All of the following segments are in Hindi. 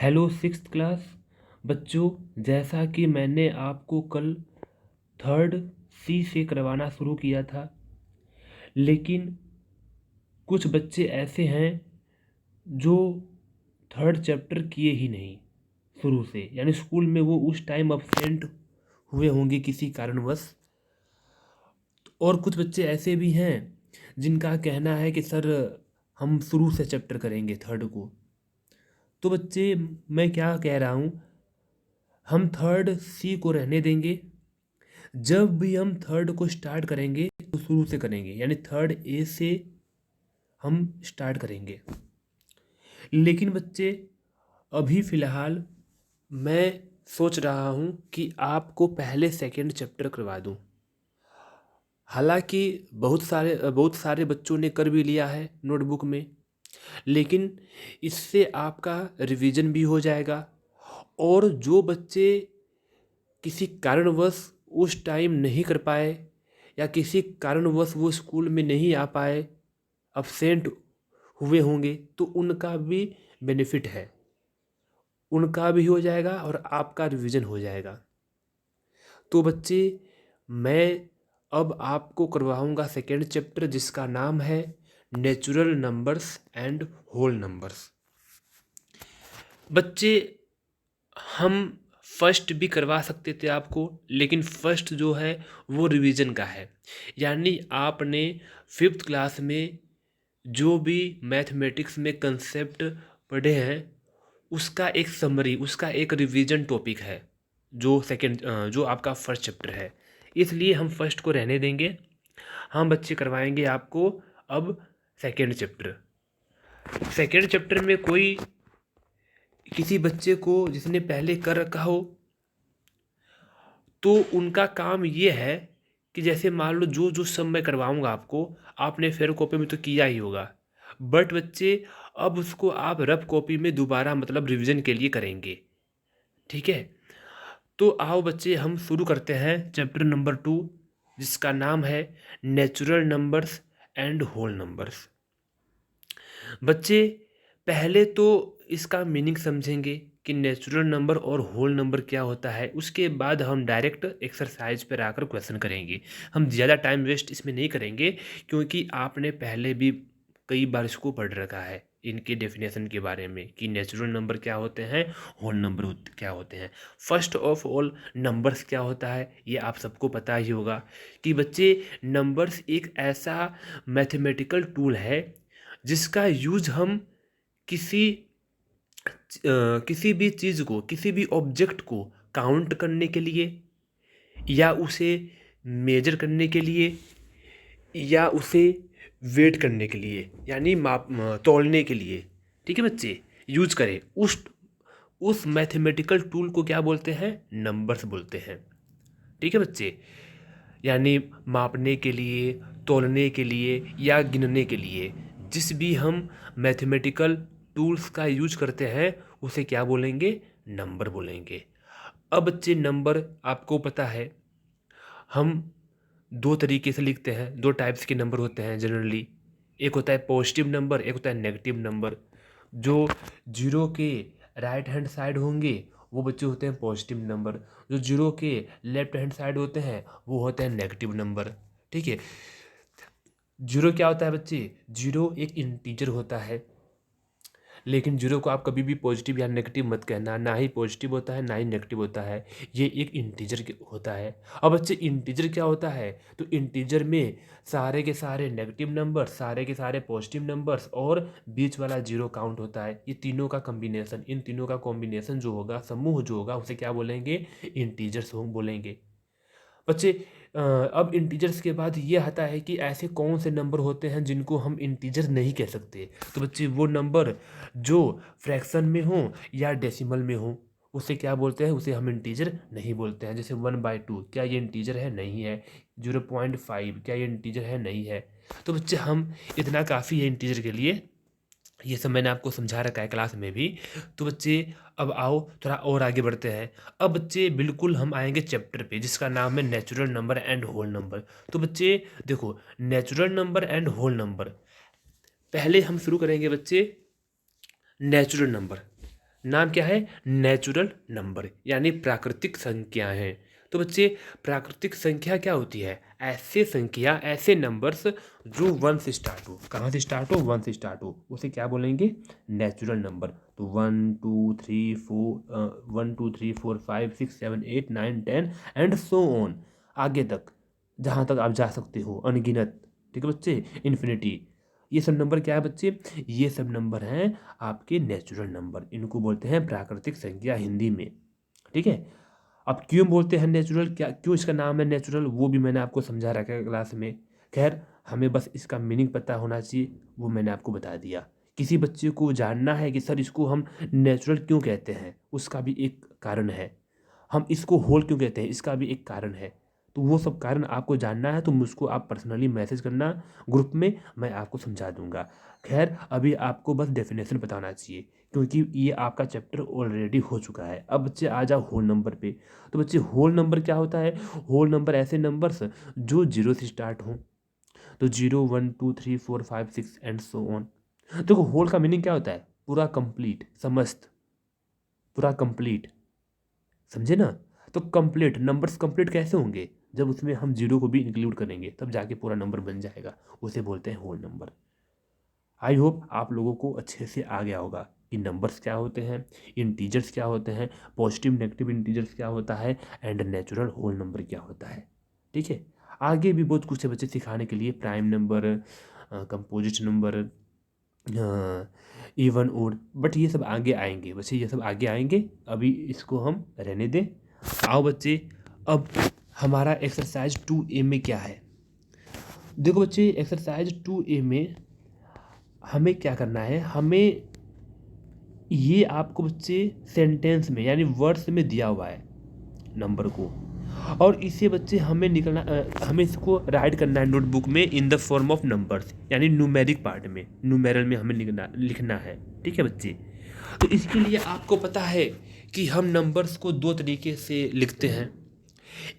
हेलो सिक्स्थ क्लास बच्चों, जैसा कि मैंने आपको कल थर्ड सी से करवाना शुरू किया था, लेकिन कुछ बच्चे ऐसे हैं जो थर्ड चैप्टर किए ही नहीं शुरू से, यानी स्कूल में वो उस टाइम अब्सेंट हुए होंगे किसी कारणवश। और कुछ बच्चे ऐसे भी हैं जिनका कहना है कि सर हम शुरू से चैप्टर करेंगे थर्ड को। तो बच्चे, मैं क्या कह रहा हूँ, हम थर्ड सी को रहने देंगे। जब भी हम थर्ड को स्टार्ट करेंगे तो शुरू से करेंगे, यानी थर्ड ए से हम स्टार्ट करेंगे। लेकिन बच्चे, अभी फ़िलहाल मैं सोच रहा हूँ कि आपको पहले सेकंड चैप्टर करवा दूँ। हालांकि बहुत सारे बच्चों ने कर भी लिया है नोटबुक में, लेकिन इससे आपका रिवीजन भी हो जाएगा। और जो बच्चे किसी कारणवश उस टाइम नहीं कर पाए या किसी कारणवश वो स्कूल में नहीं आ पाए, अब्सेंट हुए होंगे, तो उनका भी बेनिफिट है, उनका भी हो जाएगा और आपका रिवीजन हो जाएगा। तो बच्चे, मैं अब आपको करवाऊंगा सेकेंड चैप्टर, जिसका नाम है natural numbers and whole numbers. बच्चे, हम फर्स्ट भी करवा सकते थे आपको, लेकिन फर्स्ट जो है वो रिवीजन का है। यानी आपने फिफ्थ क्लास में जो भी मैथमेटिक्स में कंसेप्ट पढ़े हैं, उसका एक समरी, उसका एक रिवीजन टॉपिक है, जो आपका फर्स्ट चैप्टर है। इसलिए हम फर्स्ट को रहने देंगे। हम बच्चे करवाएंगे आपको अब सेकेंड चैप्टर। सेकेंड चैप्टर में कोई किसी बच्चे को जिसने पहले कर रखा हो, तो उनका काम ये है कि जैसे मान लो जो जो सब मैं करवाऊंगा आपको, आपने फेयर कॉपी में तो किया ही होगा, बट बच्चे अब उसको आप रफ कॉपी में दोबारा मतलब रिवीजन के लिए करेंगे। ठीक है, तो आओ बच्चे, हम शुरू करते हैं चैप्टर नंबर 2, जिसका नाम है natural numbers and whole numbers. बच्चे, पहले तो इसका मीनिंग समझेंगे कि नेचुरल नंबर और होल नंबर क्या होता है, उसके बाद हम डायरेक्ट एक्सरसाइज पर आकर क्वेश्चन करेंगे। हम ज़्यादा टाइम वेस्ट इसमें नहीं करेंगे, क्योंकि आपने पहले भी कई बार इसको पढ़ रखा है, इनके डेफिनेशन के बारे में कि नेचुरल नंबर क्या होते हैं, होल नंबर क्या होते हैं। फर्स्ट ऑफ ऑल, नंबर्स क्या होता है ये आप सबको पता ही होगा कि बच्चे, नंबर्स एक ऐसा मैथमेटिकल टूल है जिसका यूज हम किसी किसी भी चीज़ को, किसी भी ऑब्जेक्ट को काउंट करने के लिए, या उसे मेजर करने के लिए, या उसे वेट करने के लिए, यानी माप तौलने के लिए, ठीक है बच्चे, यूज करें। उस मैथमेटिकल टूल को क्या बोलते हैं? नंबर्स बोलते हैं। ठीक है बच्चे, यानी मापने के लिए, तौलने के लिए या गिनने के लिए जिस भी हम मैथमेटिकल टूल्स का यूज करते हैं, उसे क्या बोलेंगे? नंबर बोलेंगे। अब बच्चे, नंबर आपको पता है हम दो तरीके से लिखते हैं, दो टाइप्स के नंबर होते हैं जनरली। एक होता है पॉजिटिव नंबर, एक होता है नेगेटिव नंबर। जो जीरो के राइट हैंड साइड होंगे वो बच्चे होते हैं पॉजिटिव नंबर, जो जीरो के लेफ्ट हैंड साइड होते हैं वो होते हैं नेगेटिव नंबर। ठीक है, जीरो क्या होता है बच्चे? जीरो एक इंटीजर होता है, लेकिन जीरो को आप कभी भी पॉजिटिव या नेगेटिव मत कहना, ना ही पॉजिटिव होता है ना ही नेगेटिव होता है, ये एक इंटीजर होता है। अब बच्चे, इंटीजर क्या होता है? तो इंटीजर में सारे के सारे नेगेटिव नंबर्स, सारे के सारे पॉजिटिव नंबर्स और बीच वाला जीरो काउंट होता है। ये तीनों का कॉम्बिनेशन, इन तीनों का कॉम्बिनेशन जो होगा, समूह जो होगा, उसे क्या बोलेंगे? इंटीजर्स बोलेंगे। बच्चे, अब इंटीजर्स के बाद ये आता है कि ऐसे कौन से नंबर होते हैं जिनको हम इंटीजर नहीं कह सकते। तो बच्चे, वो नंबर जो फ्रैक्शन में हो या डेसिमल में हो, उसे क्या बोलते हैं? उसे हम इंटीजर नहीं बोलते हैं। जैसे 1/2, क्या ये इंटीजर है? नहीं है। 0.5, क्या ये इंटीजर है? नहीं है। तो बच्चे, हम इतना काफ़ी है इंटीजर के लिए, ये सब मैंने आपको समझा रखा है क्लास में भी। तो बच्चे, अब आओ थोड़ा और आगे बढ़ते हैं। अब बच्चे, बिल्कुल हम आएंगे चैप्टर पे जिसका नाम है natural number and whole number. तो बच्चे देखो, natural number and whole number, पहले हम शुरू करेंगे बच्चे नेचुरल नंबर। नाम क्या है? नेचुरल नंबर, यानी प्राकृतिक संख्या हैं। तो बच्चे प्राकृतिक संख्या क्या होती है? ऐसे संख्या, ऐसे नंबर्स जो वन से स्टार्ट हो। कहाँ से स्टार्ट हो? वन से स्टार्ट हो, उसे क्या बोलेंगे? Natural number. तो 1 2 3 4 5 6 7 8 9 10 एंड सो ऑन, आगे तक, जहाँ तक आप जा सकते हो, अनगिनत। ठीक है बच्चे, इन्फिनिटी। ये सब नंबर क्या है बच्चे? ये सब नंबर हैं आपके नेचुरल नंबर। इनको बोलते हैं प्राकृतिक संख्या हिंदी में। ठीक है। अब क्यों बोलते हैं नेचुरल, क्या क्यों इसका नाम है नेचुरल, वो भी मैंने आपको समझा रखा है क्लास में। खैर, हमें बस इसका मीनिंग पता होना चाहिए, वो मैंने आपको बता दिया। किसी बच्चे को जानना है कि सर इसको हम नेचुरल क्यों कहते हैं, उसका भी एक कारण है। हम इसको होल क्यों कहते हैं, इसका भी एक कारण है। तो वो सब कारण आपको जानना है तो मुझको आप पर्सनली मैसेज करना ग्रुप में, मैं आपको समझा दूंगा। खैर, अभी आपको बस डेफिनेशन बताना चाहिए, क्योंकि ये आपका चैप्टर ऑलरेडी हो चुका है। अब बच्चे आ जाओ होल नंबर पे। तो बच्चे होल नंबर क्या होता है? होल नंबर ऐसे नंबर्स जो जीरो से स्टार्ट हों। तो 0 1 2 3 4 5 6 एंड सो ऑन। देखो, होल का मीनिंग क्या होता है? पूरा कंप्लीट, समस्त, पूरा कंप्लीट, समझे ना? तो कंप्लीट नंबर्स कंप्लीट कैसे होंगे? जब उसमें हम जीरो को भी इंक्लूड करेंगे, तब जाके पूरा नंबर बन जाएगा। उसे बोलते हैं होल नंबर। आई होप आप लोगों को अच्छे से आ गया होगा कि नंबर्स क्या होते हैं, इंटीजर्स क्या होते हैं, पॉजिटिव नेगेटिव इंटीजर्स क्या होता है, एंड नेचुरल होल नंबर क्या होता है। ठीक है। आगे भी बहुत कुछ है बच्चे सिखाने के लिए, prime number, composite number, even odd, but ये सब आगे आएंगे बच्चे, ये सब आगे आएंगे। अभी इसको हम रहने दें। आओ बच्चे, अब हमारा एक्सरसाइज 2A में क्या है? देखो बच्चे, एक्सरसाइज 2A में हमें क्या करना है? हमें ये आपको बच्चे सेंटेंस में यानी वर्ड्स में दिया हुआ है नंबर को, और इसे बच्चे हमें निकलना हमें इसको राइट करना है नोटबुक में in the form of numbers, यानी न्यूमेरिक पार्ट में, न्यूमेरल में हमें लिखना है। ठीक है बच्चे। तो इसके लिए आपको पता है कि हम नंबर्स को दो तरीके से लिखते हैं।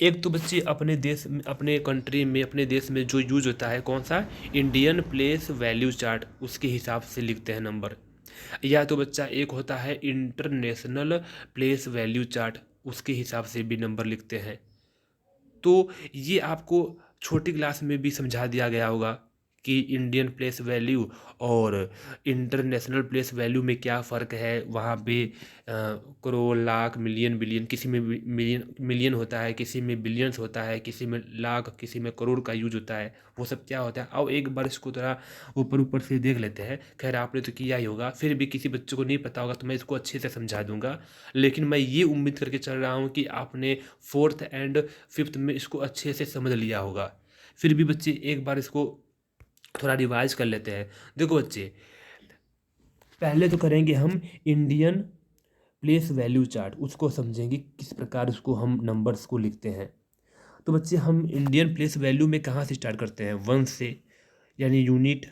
एक तो बच्चे अपने देश में, अपने कंट्री में, अपने देश में जो यूज होता है, कौन सा? इंडियन प्लेस वैल्यू चार्ट, उसके हिसाब से लिखते हैं नंबर। या तो बच्चा एक होता है इंटरनेशनल प्लेस वैल्यू चार्ट, उसके हिसाब से भी नंबर लिखते हैं। तो ये आपको छोटी क्लास में भी समझा दिया गया होगा कि इंडियन प्लेस वैल्यू और इंटरनेशनल प्लेस वैल्यू में क्या फ़र्क है। वहाँ पे करोड़, लाख, मिलियन, बिलियन, किसी में मिलियन मिलियन होता है, किसी में बिलियंस होता है, किसी में लाख, किसी में करोड़ का यूज होता है। वो सब क्या होता है, अब एक बार इसको थोड़ा ऊपर ऊपर से देख लेते हैं। खैर, आपने तो किया ही होगा, फिर भी किसी बच्चे को नहीं पता होगा तो मैं इसको अच्छे से समझा दूंगा। लेकिन मैं ये उम्मीद करके चल रहा हूँ कि आपने फोर्थ एंड फिफ्थ में इसको अच्छे से समझ लिया होगा। फिर भी बच्चे एक बार इसको थोड़ा रिवाइज कर लेते हैं। देखो बच्चे, पहले तो करेंगे हम इंडियन प्लेस वैल्यू चार्ट, उसको समझेंगे किस प्रकार उसको हम नंबर्स को लिखते हैं। तो बच्चे, हम इंडियन प्लेस वैल्यू में कहाँ से स्टार्ट करते हैं? वन से, यानी unit,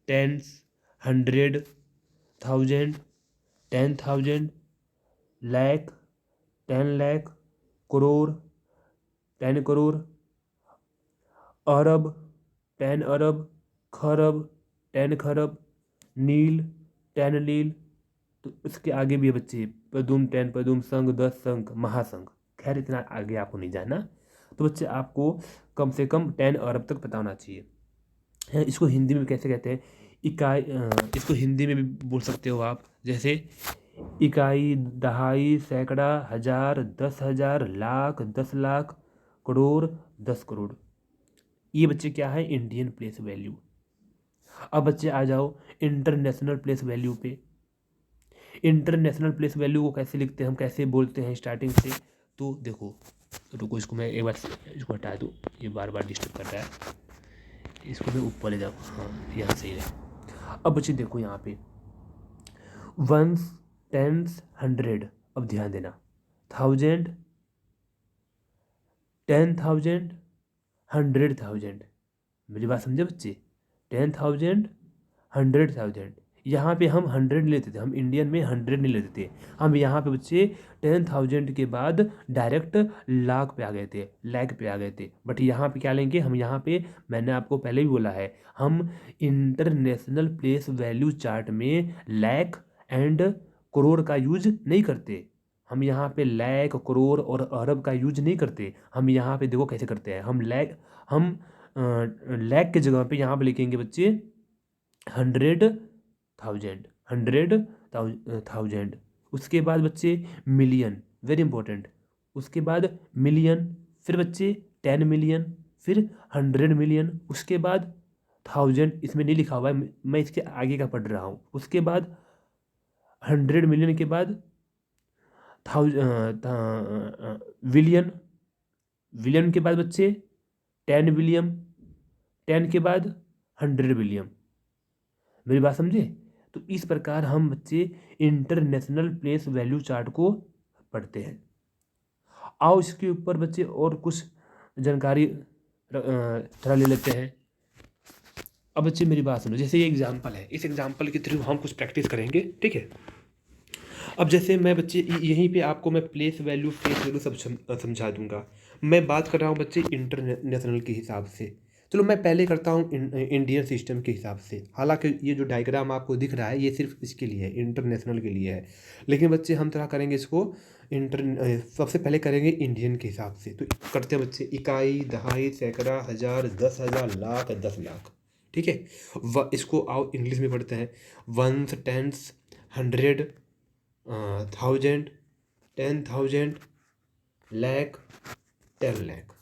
tens, hundred, thousand, 10,000, lakh, 10 lakh, crore, 10 crore, अरब, 10 अरब, खरब, 10 खरब, नील, 10 नील। तो इसके आगे भी है बच्चे, पदुम, 10 पदुम, संघ, 10 संघ, महासंघ। खैर, इतना आगे आपको नहीं जाना। तो बच्चे, आपको कम से कम 10 अरब तक पता होना चाहिए। इसको हिंदी में कैसे कहते हैं? इकाई, इसको हिंदी में भी बोल सकते हो आप, जैसे इकाई, दहाई, सैकड़ा, हजार, 10,000, लाख, 10 लाख, करोड़, 10 करोड़। ये बच्चे क्या है? Indian place value. अब बच्चे आ जाओ इंटरनेशनल प्लेस वैल्यू पे। इंटरनेशनल प्लेस वैल्यू को कैसे लिखते हैं, हम कैसे बोलते हैं स्टार्टिंग से? तो देखो, रुको, इसको मैं एक बार इसको हटा दूँ, ये बार बार डिस्टर्ब कर रहा है। इसको मैं ऊपर ले जाऊँ, हाँ, यहाँ सही है। अब बच्चे देखो यहाँ पे वंस, टेंस, हंड्रेड। अब ध्यान देना, थाउजेंड, 10,000, 100,000। मेरी बात समझे बच्चे? 10,000, 100,000। यहाँ पे हम 100 नहीं लेते थे, हम इंडियन में 100 नहीं लेते थे। हम यहाँ पे बच्चे 10,000 के बाद डायरेक्ट लाख पे आ गए थे, लाख पे आ गए थे। बट यहाँ पे क्या लेंगे हम? यहाँ पे मैंने आपको पहले भी बोला है, हम इंटरनेशनल प्लेस वैल्यू चार्ट में लाख एंड करोड़ का यूज नहीं करते। हम यहाँ पे लाख, करोड़ और अरब का यूज नहीं करते। हम यहाँ पे देखो कैसे करते हैं, हम लाख के जगह पे यहाँ पे लिखेंगे बच्चे 100,000, 100,000। उसके बाद बच्चे मिलियन, वेरी इंपॉर्टेंट। उसके बाद मिलियन, फिर बच्चे 10 मिलियन, फिर 100 मिलियन, उसके बाद 1000, इसमें नहीं लिखा हुआ है, मैं इसके आगे का पढ़ रहा हूँ। उसके बाद 100 मिलियन के बाद विलियन, विलियन के बाद बच्चे 10 बिलियन, 10 के बाद 100 बिलियन। मेरी बात समझे? तो इस प्रकार हम बच्चे इंटरनेशनल प्लेस वैल्यू चार्ट को पढ़ते हैं। आओ इसके ऊपर बच्चे और कुछ जानकारी थोड़ा ले लेते हैं। अब बच्चे मेरी बात सुनो, जैसे ये एग्जाम्पल है, इस एग्जाम्पल के थ्रू हम कुछ प्रैक्टिस करेंगे, ठीक है। अब जैसे मैं बच्चे यहीं पे आपको मैं प्लेस वैल्यू, फेस वैल्यू सब समझा दूंगा। मैं बात कर रहा हूँ बच्चे इंटरनेशनल के हिसाब से। चलो मैं पहले करता हूँ इंडियन सिस्टम के हिसाब से। हालांकि ये जो डायग्राम आपको दिख रहा है ये सिर्फ इसके लिए है, इंटरनेशनल के लिए है। लेकिन बच्चे हम तरह करेंगे इसको सबसे पहले करेंगे इंडियन के हिसाब से। तो करते हैं बच्चे, इकाई, दहाई, सैकड़ा, हज़ार, 10,000, लाख, 10 लाख, ठीक है। इसको आओ इंग्लिश में पढ़ते हैं। Ones, tens, 100, 1000, 10,000, lakh, 10 lakh.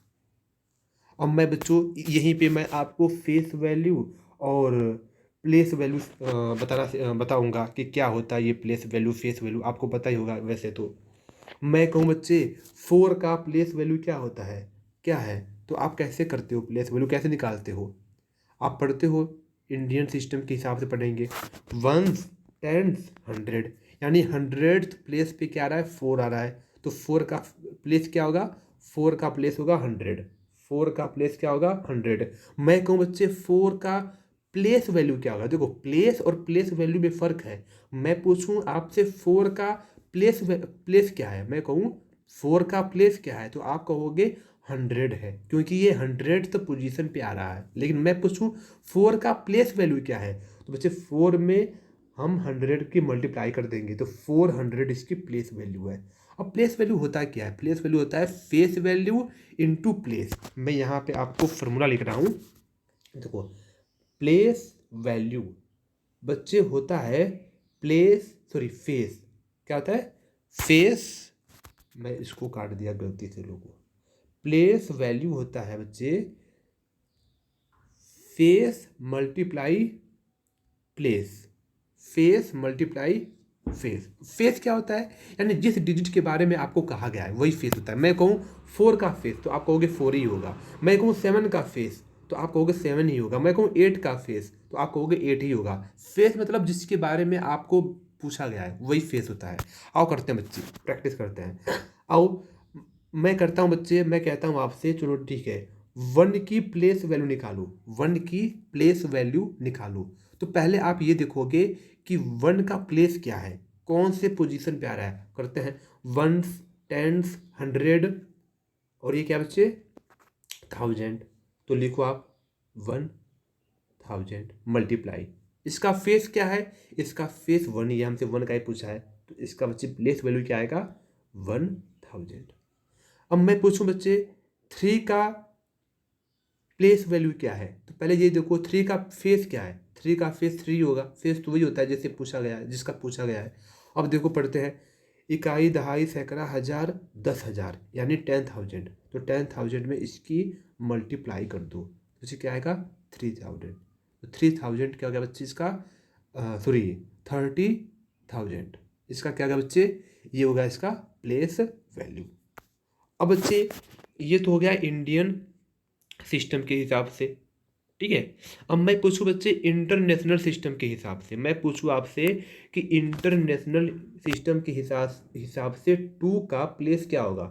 अब मैं बच्चों यहीं पे मैं आपको फेस वैल्यू और प्लेस वैल्यू बताऊंगा कि क्या होता है ये प्लेस वैल्यू, फेस वैल्यू आपको पता ही होगा वैसे तो। मैं कहूँ बच्चे 4 का प्लेस वैल्यू क्या होता है, क्या है, तो आप कैसे करते हो, प्लेस वैल्यू कैसे निकालते हो? आप पढ़ते हो इंडियन सिस्टम के हिसाब से पढ़ेंगे। वंस, टेंस, 100, यानी 100th प्लेस पे क्या आ रहा है, 4 आ रहा है। तो 4 का प्लेस क्या होगा, 4 का प्लेस होगा 100, 4 का प्लेस क्या होगा 100। मैं कहूँ बच्चे 4 का प्लेस वैल्यू क्या होगा? देखो प्लेस और प्लेस वैल्यू में फ़र्क है। मैं पूछूं आपसे 4 का प्लेस क्या है, मैं कहूँ 4 का प्लेस क्या है, तो आप कहोगे 100 है, क्योंकि ये 100th पोजीशन पे आ रहा है। लेकिन मैं पूछूं 4 का प्लेस वैल्यू क्या है, तो बच्चे 4 में हम 100 की मल्टीप्लाई कर देंगे तो 400 इसकी प्लेस वैल्यू है। अब प्लेस वैल्यू होता है क्या है? प्लेस वैल्यू होता है फेस वैल्यू इनटू प्लेस। मैं यहाँ पे आपको फॉर्मूला लिख रहा हूँ, देखो। प्लेस वैल्यू बच्चे होता है फेस, क्या होता है? फेस, मैं इसको काट दिया गलती से लोगों। प्लेस वैल्यू होता है बच्चे face multiply place, face multiply face. Face क्या होता है? यानी जिस डिजिट के बारे में आपको कहा गया है वही फेस होता है। मैं कहूँ 4 का फेस तो आप कहोगे 4 ही होगा। मैं कहूँ 7 का फेस तो आप कहोगे 7 ही होगा। मैं कहूँ 8 का फेस तो आप कहोगे 8 ही होगा। फेस मतलब जिसके बारे में आपको पूछा गया है वही फेस होता है। आओ करते हैं बच्चे, प्रैक्टिस करते हैं। आओ मैं करता हूँ बच्चे, मैं कहता हूँ आपसे, चलो ठीक है, 1 की प्लेस वैल्यू निकालो, 1 की प्लेस वैल्यू निकालो। तो पहले आप ये देखोगे कि 1 का प्लेस क्या है, कौन से पोजीशन पे आ रहा है। करते हैं वंस, टेंस, 100 और ये क्या बच्चे 1000। तो लिखो आप 1000 मल्टीप्लाई, इसका फेस क्या है, इसका फेस 1, ये हमसे 1 का ही पूछा है, तो इसका बच्चे प्लेस वैल्यू क्या आएगा 1000। अब मैं पूछूं बच्चे 3 का प्लेस वैल्यू क्या है, तो पहले ये देखो 3 का फेस क्या है। 3 का फेस 3 होगा, फेस तो वही होता है जैसे पूछा गया है, जिसका पूछा गया है। अब देखो पढ़ते हैं, इकाई, दहाई, सैकड़ा, हज़ार, 10,000, यानी 10,000। तो 10,000 में इसकी मल्टीप्लाई कर दो तो इसे क्या आएगा 3,000। तो 3,000 क्या हो गया बच्चे इसका, 30,000, इसका क्या होगा बच्चे, ये होगा इसका प्लेस वैल्यू। अब बच्चे ये तो हो गया इंडियन सिस्टम के हिसाब से, ठीक है। अब मैं पूछूं बच्चे इंटरनेशनल सिस्टम के हिसाब से, मैं पूछूं आपसे कि इंटरनेशनल सिस्टम के हिसाब से 2 का प्लेस क्या होगा।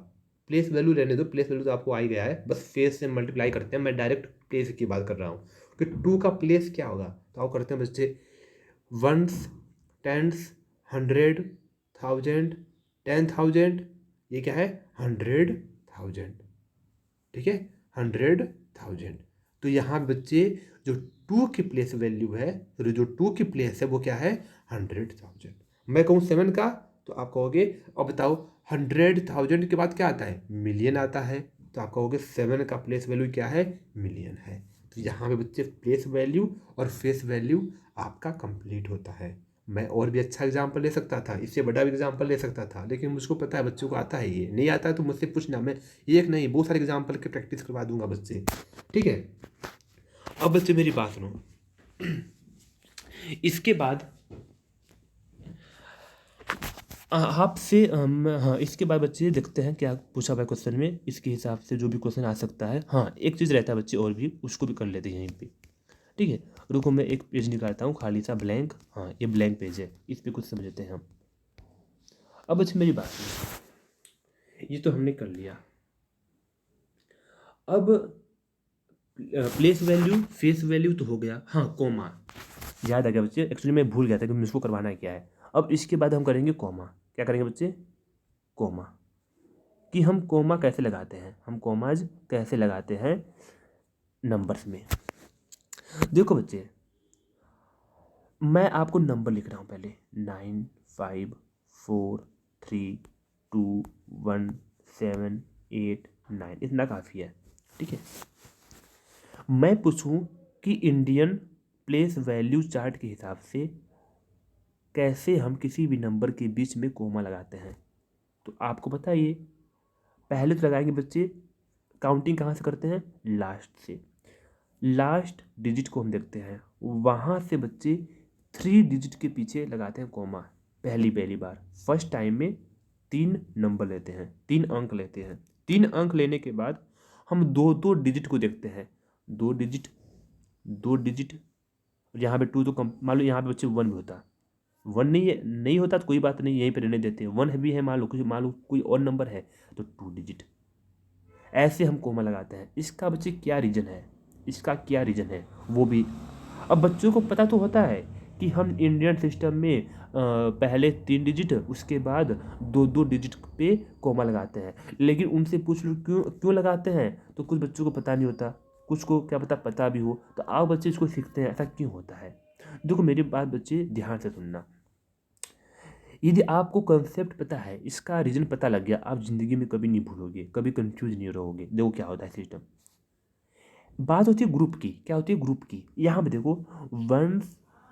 प्लेस वैल्यू रहने दो, प्लेस वैल्यू तो आपको आ ही गया है, बस फेस से मल्टीप्लाई करते हैं, मैं डायरेक्ट प्लेस की बात कर रहा हूँ कि 2 का प्लेस क्या होगा। तो आओ करते हैं बच्चे, वंस, टेंस, 100, 1000, 10,000, ये क्या है 100,000, ठीक है 100,000। तो यहाँ बच्चे जो 2 की प्लेस वैल्यू है, जो 2 की प्लेस है वो क्या है 100,000। मैं कहूँ 7 का तो आप कहोगे अब बताओ 100,000 के बाद क्या आता है, मिलियन आता है, तो आप कहोगे 7 का प्लेस वैल्यू क्या है, मिलियन है। तो यहाँ पे बच्चे प्लेस वैल्यू और फेस वैल्यू आपका कंप्लीट होता है। मैं और भी अच्छा एग्जाम्पल ले सकता था, इससे बड़ा भी एग्जाम्पल ले सकता था, लेकिन मुझको पता है बच्चों को आता है, ये नहीं आता है तो मुझसे पूछना, मैं एक नहीं बहुत सारे एग्जाम्पल की प्रैक्टिस करवा दूंगा बच्चे, ठीक है। अब बच्चे मेरी बात सुनो। इसके बाद आपसे हाँ, इसके बाद बच्चे देखते हैं क्या पूछा हुआ है क्वेश्चन में, इसके हिसाब से जो भी क्वेश्चन आ सकता है। हाँ, एक चीज़ रहता है बच्चे और भी, उसको भी कर लेते हैं यहीं पे, ठीक है। रुको मैं एक पेज निकालता हूँ खाली सा ब्लैंक। हाँ, ये ब्लैंक पेज है, इस पर कुछ समझते हैं हम। अब बच्चे मेरी बात सुनो, ये तो हमने कर लिया। अब प्लेस वैल्यू फेस वैल्यू तो हो गया। हाँ, कोमा याद आ गया बच्चे, एक्चुअली मैं भूल गया था कि मुझको करवाना क्या है। अब इसके बाद हम करेंगे कोमा। क्या करेंगे बच्चे, कोमा, कि हम कोमा कैसे लगाते हैं, हम कोमाज कैसे लगाते हैं नंबर्स में। देखो बच्चे, मैं आपको नंबर लिख रहा हूँ पहले, 9 5 4 3 2 1 7 8 9, इतना काफ़ी है, ठीक है। मैं पूछूं कि इंडियन प्लेस वैल्यू चार्ट के हिसाब से कैसे हम किसी भी नंबर के बीच में कोमा लगाते हैं, तो आपको पता है ये पहले तो लगाएंगे बच्चे, काउंटिंग कहाँ से करते हैं, लास्ट से। लास्ट डिजिट को हम देखते हैं, वहाँ से बच्चे 3 डिजिट के पीछे लगाते हैं कोमा। पहली बार फर्स्ट टाइम में 3 नंबर लेते हैं, 3 अंक लेते हैं। 3 अंक लेने के बाद हम 2 डिजिट को देखते हैं, 2 डिजिट। यहाँ पे 2 तो कम, मान लो यहाँ पे बच्चे 1 भी होता, 1 नहीं होता तो कोई बात नहीं, यहीं पे रहने देते हैं। 1 भी है, मान लो कोई और नंबर है तो 2 डिजिट। ऐसे हम कोमा लगाते हैं। इसका बच्चे क्या रीज़न है, इसका क्या रीज़न है वो भी अब बच्चों को पता तो होता है कि हम इंडियन सिस्टम में पहले 3 डिजिट, उसके बाद 2 डिजिट पे कोमा लगाते हैं। लेकिन उनसे पूछ लो क्यों लगाते हैं, तो कुछ बच्चों को पता नहीं होता, कुछ को क्या पता भी हो, तो आप बच्चे इसको सीखते हैं ऐसा क्यों होता है। देखो मेरी बात बच्चे ध्यान से सुनना, यदि आपको कंसेप्ट पता है, इसका रीज़न पता लग गया, आप ज़िंदगी में कभी नहीं भूलोगे, कभी कंफ्यूज नहीं रहोगे। देखो क्या होता है सिस्टम। बात होती है ग्रुप की, क्या होती है ग्रुप की। यहाँ पे देखो 1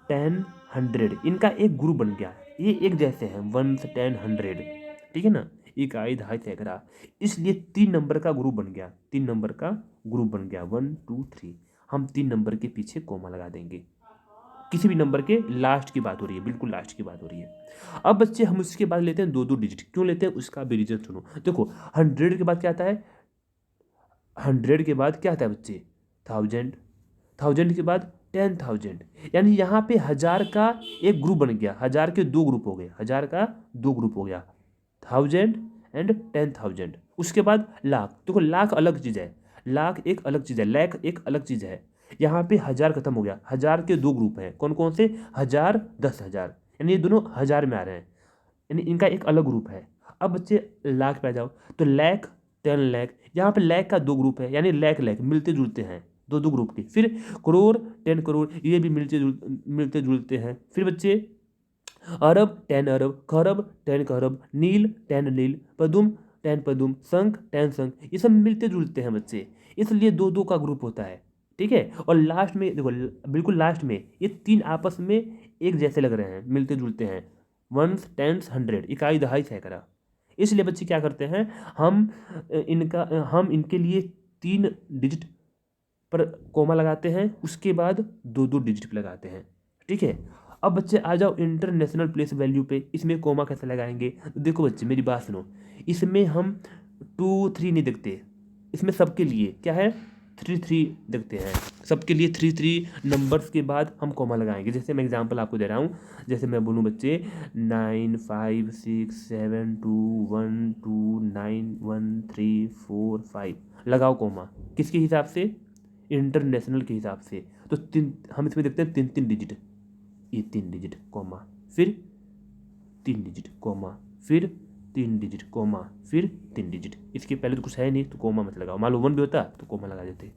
10 100, इनका एक ग्रुप बन गया, ये एक जैसे हैं 1 10 100, ठीक है ना, इकाई दहाई सैकड़ा, इसलिए 3 नंबर का ग्रुप बन गया, 3 नंबर का ग्रुप बन गया 1 2 3। हम 3 नंबर के पीछे कोमा लगा देंगे, किसी भी नंबर के लास्ट की बात हो रही है, बिल्कुल लास्ट की बात हो रही है। अब बच्चे हम उसके बाद लेते हैं 2 डिजिट, क्यों लेते हैं उसका भी रीजन सुनो। देखो 100 के बाद क्या आता है, 100 के बाद क्या आता है बच्चे, 1000, 1000 के बाद 10,000, यानी यहाँ पे 1000 का एक ग्रुप बन गया, 1000 के 2 ग्रुप हो गए, 1000 का 2 ग्रुप हो गया, 1000 एंड 10,000। उसके बाद लाख, देखो लाख अलग चीज़ है, लाख एक अलग चीज़ है, लैख एक अलग चीज़ है। यहाँ पे 1000 खत्म हो गया, 1000 के 2 ग्रुप हैं, कौन कौन से, 1000 10,000, यानी ये दोनों 1000 में आ रहे हैं, यानी इनका एक अलग ग्रुप है। अब बच्चे लाख पे आ जाओ, तो लैख 10 लाख, यहाँ पे लैख का 2 ग्रुप है, यानी लैख मिलते जुलते हैं, 2 ग्रुप के। फिर करोड़ 10 करोड़, ये भी मिलते जुलते हैं। फिर बच्चे अरब 10 अरब, खरब 10 खरब, नील 10 नील, पदुम 10 पदुम, शंख 10 शंख, ये सब मिलते जुलते हैं बच्चे, इसलिए 2 का ग्रुप होता है, ठीक है। और लास्ट में देखो, बिल्कुल लास्ट में ये 3 आपस में एक जैसे लग रहे हैं, मिलते जुलते हैं, 1 10 100, इकाई दहाई सैकड़ा। इसलिए बच्चे क्या करते हैं, हम इनके लिए 3 डिजिट पर कोमा लगाते हैं, उसके बाद 2 डिजिट पे लगाते हैं, ठीक है। अब बच्चे आ जाओ इंटरनेशनल प्लेस वैल्यू पे, इसमें कोमा कैसे लगाएंगे। तो देखो बच्चे मेरी बात सुनो, इसमें हम 2 3 नहीं देखते, इसमें सबके लिए क्या है 3 3 देखते हैं, सबके लिए 3 3 नंबर्स के बाद हम कोमा लगाएंगे। जैसे मैं एग्जांपल आपको दे रहा हूँ, जैसे मैं बोलूँ बच्चे 9 5 6 7 2 1 2 9 1 3 4 5, लगाओ कोमा, किसके हिसाब से, इंटरनेशनल के हिसाब से। तो हम इसमें देखते हैं 3 डिजिट, ये 3 डिजिट कोमा, फिर 3 डिजिट कोमा, फिर 3 डिजिट कोमा, फिर 3 डिजिट। इसके पहले तो कुछ है नहीं तो कोमा मत लगाओ, मान लो 1 भी होता तो कोमा लगा देते।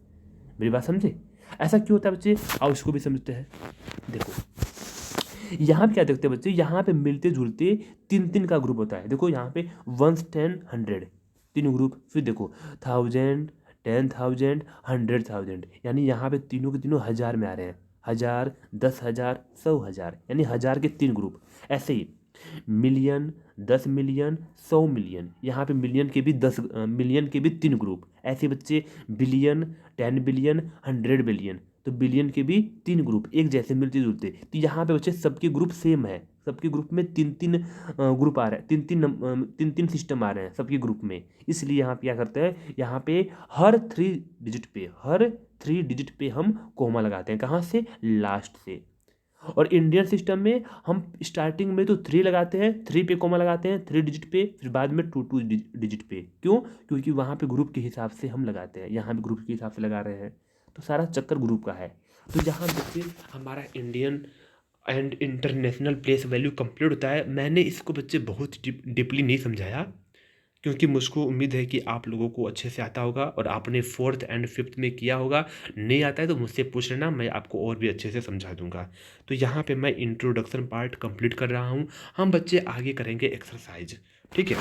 मेरी बात समझे, ऐसा क्यों होता है बच्चे, आओ इसको भी समझते हैं। देखो यहाँ पे क्या देखते हैं बच्चे, यहाँ पे मिलते जुलते तीन तीन का ग्रुप होता है। देखो यहाँ पे 1, 10, 100 तीन ग्रुप। फिर देखो 1000, 10,000, 100,000, यानी यहाँ पे तीनों के तीनों हज़ार में आ रहे हैं। 1000, 10,000, 100,000, यानी हज़ार के तीन ग्रुप। ऐसे ही मिलियन, 10 मिलियन, 100 मिलियन, यहाँ पे मिलियन के भी 10 मिलियन के भी तीन ग्रुप। ऐसे बच्चे बिलियन, 10 बिलियन, 100 बिलियन, तो बिलियन के भी तीन ग्रुप एक जैसे मिलते जुलते। तो यहाँ पे बच्चे सबके ग्रुप सेम है, सबके ग्रुप में तीन तीन ग्रुप आ रहे हैं, तीन तीन सिस्टम आ रहे हैं सबके ग्रुप में। इसलिए यहाँ पे क्या करते हैं, यहाँ पे हर 3 डिजिट पे हम कोमा लगाते हैं। कहाँ से, लास्ट से। और इंडियन सिस्टम में हम स्टार्टिंग में तो 3 लगाते हैं, 3 पे कोमा लगाते हैं, 3 डिजिट पे, फिर बाद में 2 डिजिट पे। क्यों, क्योंकि वहाँ पे ग्रुप के हिसाब से हम लगाते हैं, यहाँ भी ग्रुप के हिसाब से लगा रहे हैं। तो सारा चक्कर ग्रुप का है। तो यहाँ देखिए हमारा Indian and international place value complete होता है। मैंने इसको बच्चे बहुत डीपली नहीं समझाया, क्योंकि मुझको उम्मीद है कि आप लोगों को अच्छे से आता होगा और आपने 4th एंड 5th में किया होगा। नहीं आता है तो मुझसे पूछ लेना, मैं आपको और भी अच्छे से समझा दूंगा। तो यहाँ पे मैं इंट्रोडक्शन पार्ट कंप्लीट कर रहा हूँ। हम बच्चे आगे करेंगे एक्सरसाइज, ठीक है।